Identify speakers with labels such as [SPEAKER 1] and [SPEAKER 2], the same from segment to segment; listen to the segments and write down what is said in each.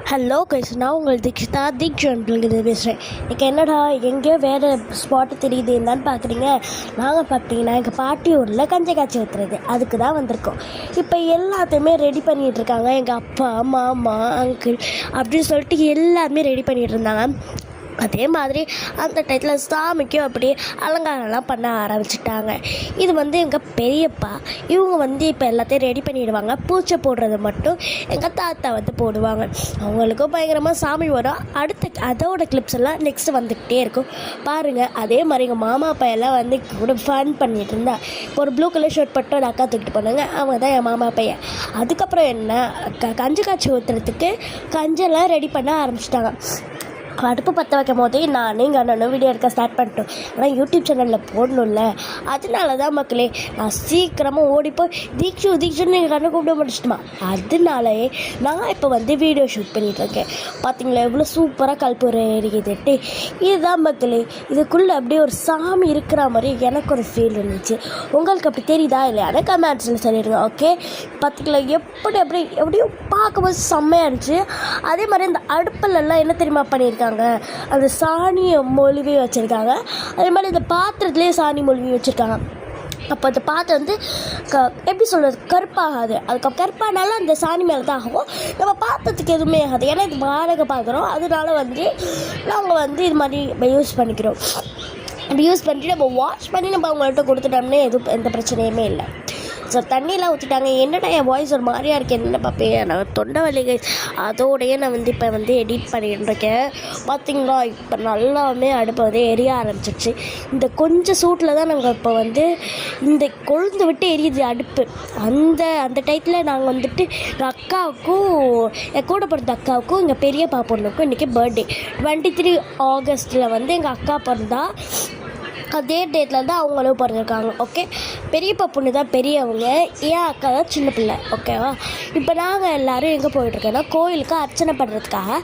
[SPEAKER 1] Hello guys, நான் உங்கள் தீக்ஷிதா தீக்ஷன்லேருந்து பேசுகிறேன். எனக்கு என்னடா எங்கேயோ வேறு ஸ்பாட்டு தெரியுது என்னன்னு பார்க்குறீங்க. நாங்கள் பார்த்தீங்கன்னா எங்கள் பாட்டி ஊரில் கஞ்சை காய்ச்சி ஊற்றுறது அதுக்கு தான் வந்திருக்கோம். இப்போ எல்லாத்தையுமே ரெடி பண்ணிகிட்ருக்காங்க. எங்கள் அப்பா, மாமா, அங்கிள் அப்படின்னு சொல்லிட்டு எல்லாருமே ரெடி பண்ணிகிட்டு இருந்தாங்க. அதே மாதிரி அந்த டயத்தில் சாமிக்கும் அப்படியே அலங்காரம்லாம் பண்ண ஆரம்பிச்சிட்டாங்க. இது எங்கள் பெரியப்பா. இவங்க இப்போ எல்லாத்தையும் ரெடி பண்ணிவிடுவாங்க. பூச்சை போடுறது மட்டும் எங்கள் தாத்தா போடுவாங்க. அவங்களுக்கும் பயங்கரமாக சாமி வரும். அடுத்த அதோட கிளிப்ஸ் எல்லாம் நெக்ஸ்ட்டு வந்துக்கிட்டே இருக்கும் பாருங்கள். அதே மாதிரி எங்கள் மாமா அப்பா எல்லாம் கூட ஃபன் பண்ணிகிட்டு இருந்தா. ஒரு ப்ளூ கலர் ஷர்ட் பட்டு ஒரு அக்கா தூக்கிட்டு போனாங்க. அவங்க தான் என் மாமா பையன். அதுக்கப்புறம் என்ன, கஞ்சி காய்ச்சி ஊற்றுறதுக்கு கஞ்செல்லாம் ரெடி பண்ண ஆரம்பிச்சிட்டாங்க. அடுப்பு பற்ற வைக்கும் போதே நானே எங்கள் அண்ணனும் வீடியோ எடுக்க ஸ்டார்ட் பண்ணிட்டோம். ஆனால் யூடியூப் சேனலில் போடணும்ல, அதனால தான் மக்களே நான் சீக்கிரமாக ஓடிப்போய் தீக்ஷுன்னு எங்கள் அண்ணன் கூப்பிட முடிச்சிட்டுமா. அதனாலே நான் இப்போ வீடியோ ஷூட் பண்ணிகிட்ருக்கேன். பார்த்தீங்களா எவ்வளோ சூப்பராக கல்பூரம் எரிக்குதுட்டு. இதுதான் மக்களே, இதுக்குள்ளே அப்படியே ஒரு சாமி இருக்கிற மாதிரி எனக்கு ஒரு ஃபீல் இருந்துச்சு. உங்களுக்கு அப்படி தெரியுதா இல்லையா கமெண்ட்ஸில் சொல்லிடுங்க. ஓகே, பார்த்தீங்களா எப்படியும் பார்க்கும்போது செம்மையாக இருந்துச்சு. அதே மாதிரி இந்த அடுப்பிலெல்லாம் என்ன தெரியுமா பண்ணியிருக்காங்க, அந்த சாணியை மொழிவி வச்சுருக்காங்க. அதே மாதிரி இந்த பாத்திரத்துலேயே சாணி மொழிவி வச்சுருக்காங்க. அப்போ அந்த பாத்திரம் எப்படி சொல்கிறது, கருப்பாகாது. அதுக்கு கருப்பானாலும் அந்த சாணி மேலே தான் ஆகும். நம்ம பாத்திரத்துக்கு எதுவுமே ஆகாது. ஏன்னா இது வாடகை பாத்திரம். அதனால நாங்கள் இது மாதிரி யூஸ் பண்ணிக்கிறோம். அப்படி யூஸ் பண்ணிட்டு நம்ம வாஷ் பண்ணி நம்ம அவங்கள்ட்ட கொடுத்துட்டோம்னே எந்த பிரச்சனையுமே இல்லை. ஸோ தண்ணியெலாம் ஊற்றிட்டாங்க. என்னடா என் வாய்ஸ் ஒரு மாதிரியாக இருக்கேன், என்ன பார்ப்பேன், நான் தொண்டை வலிகை. அதோடையே நான் இப்போ எடிட் பண்ணிகிட்டு இருக்கேன். பார்த்திங்களா, இப்போ நல்லாவே அடுப்பை எரிய ஆரம்பிச்சிடுச்சு. இந்த கொஞ்சம் சூட்டில் தான் நாங்கள் இப்போ இந்த கொழுந்து விட்டு எரியுது அடுப்பு. அந்த டைத்தில் நாங்கள் எங்கள் அக்காவுக்கும் என் கூட பிறந்த அக்காவுக்கும் எங்கள் பெரியப்பா பொண்ணுக்கும் இன்றைக்கி பர்த்டே. 23 ஆகஸ்ட்டில் எங்கள் அக்கா பிறந்தா. அதே டேட்டில் தான் அவங்களும் பிறந்திருக்காங்க. ஓகே, பெரியப்பா பொண்ணு தான் பெரியவங்க, ஏன் அக்கா தான் சின்ன பிள்ளை. ஓகேவா, இப்போ நாங்கள் எல்லோரும் எங்கே போயிட்டுருக்கோன்னா கோயிலுக்கு அர்ச்சனை பண்ணுறதுக்காக.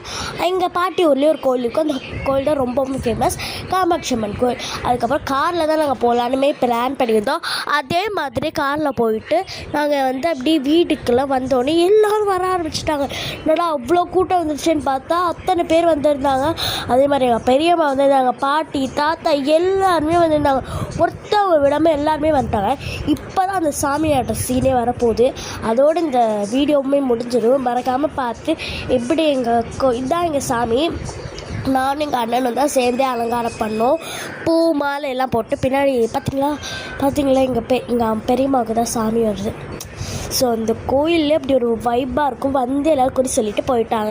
[SPEAKER 1] எங்கள் பாட்டி ஊர்லேயே ஒரு கோயில் இருக்கும். அந்த கோயில் தான் ரொம்பவும் ஃபேமஸ், காமாட்சி அம்மன் கோயில். அதுக்கப்புறம் காரில் தான் நாங்கள் போகலான்னுமே பிளான் பண்ணியிருந்தோம். அதே மாதிரி காரில் போயிட்டு நாங்கள் அப்படியே வீட்டுக்கெல்லாம் வந்தோடனே எல்லோரும் வர ஆரம்பிச்சிட்டாங்க. என்னடா அவ்வளோ கூட்டம் வந்துருச்சுன்னு பார்த்தா அத்தனை பேர் வந்திருந்தாங்க. அதே மாதிரி எங்கள் பெரியம்மா வந்திருந்தாங்க, பாட்டி, தாத்தா எல்லாருமே வந்திருந்தாங்க. ஒருத்தவங்க விடாமல் எல்லாருமே வந்துட்டாங்க. இப்போ தான் அந்த சாமியாட்ட சீனே வரப்போகுது. அதோடு இந்த வீடியோவுமே முடிஞ்சிடும். மறக்காமல் பார்த்து எப்படி இதுதான் எங்கள் சாமி. நானும் எங்கள் அண்ணனும் தான் சேர்ந்தே அலங்காரம் பண்ணோம். பூ மாலை எல்லாம் போட்டு பின்னாடி பார்த்தீங்களா எங்கள் பெரியம்மாவுக்கு தான் சாமி வருது. ஸோ அந்த கோயிலே அப்படி ஒரு வைப்பாக இருக்கும். எல்லோரும் கூட சொல்லிட்டு போயிட்டாங்க.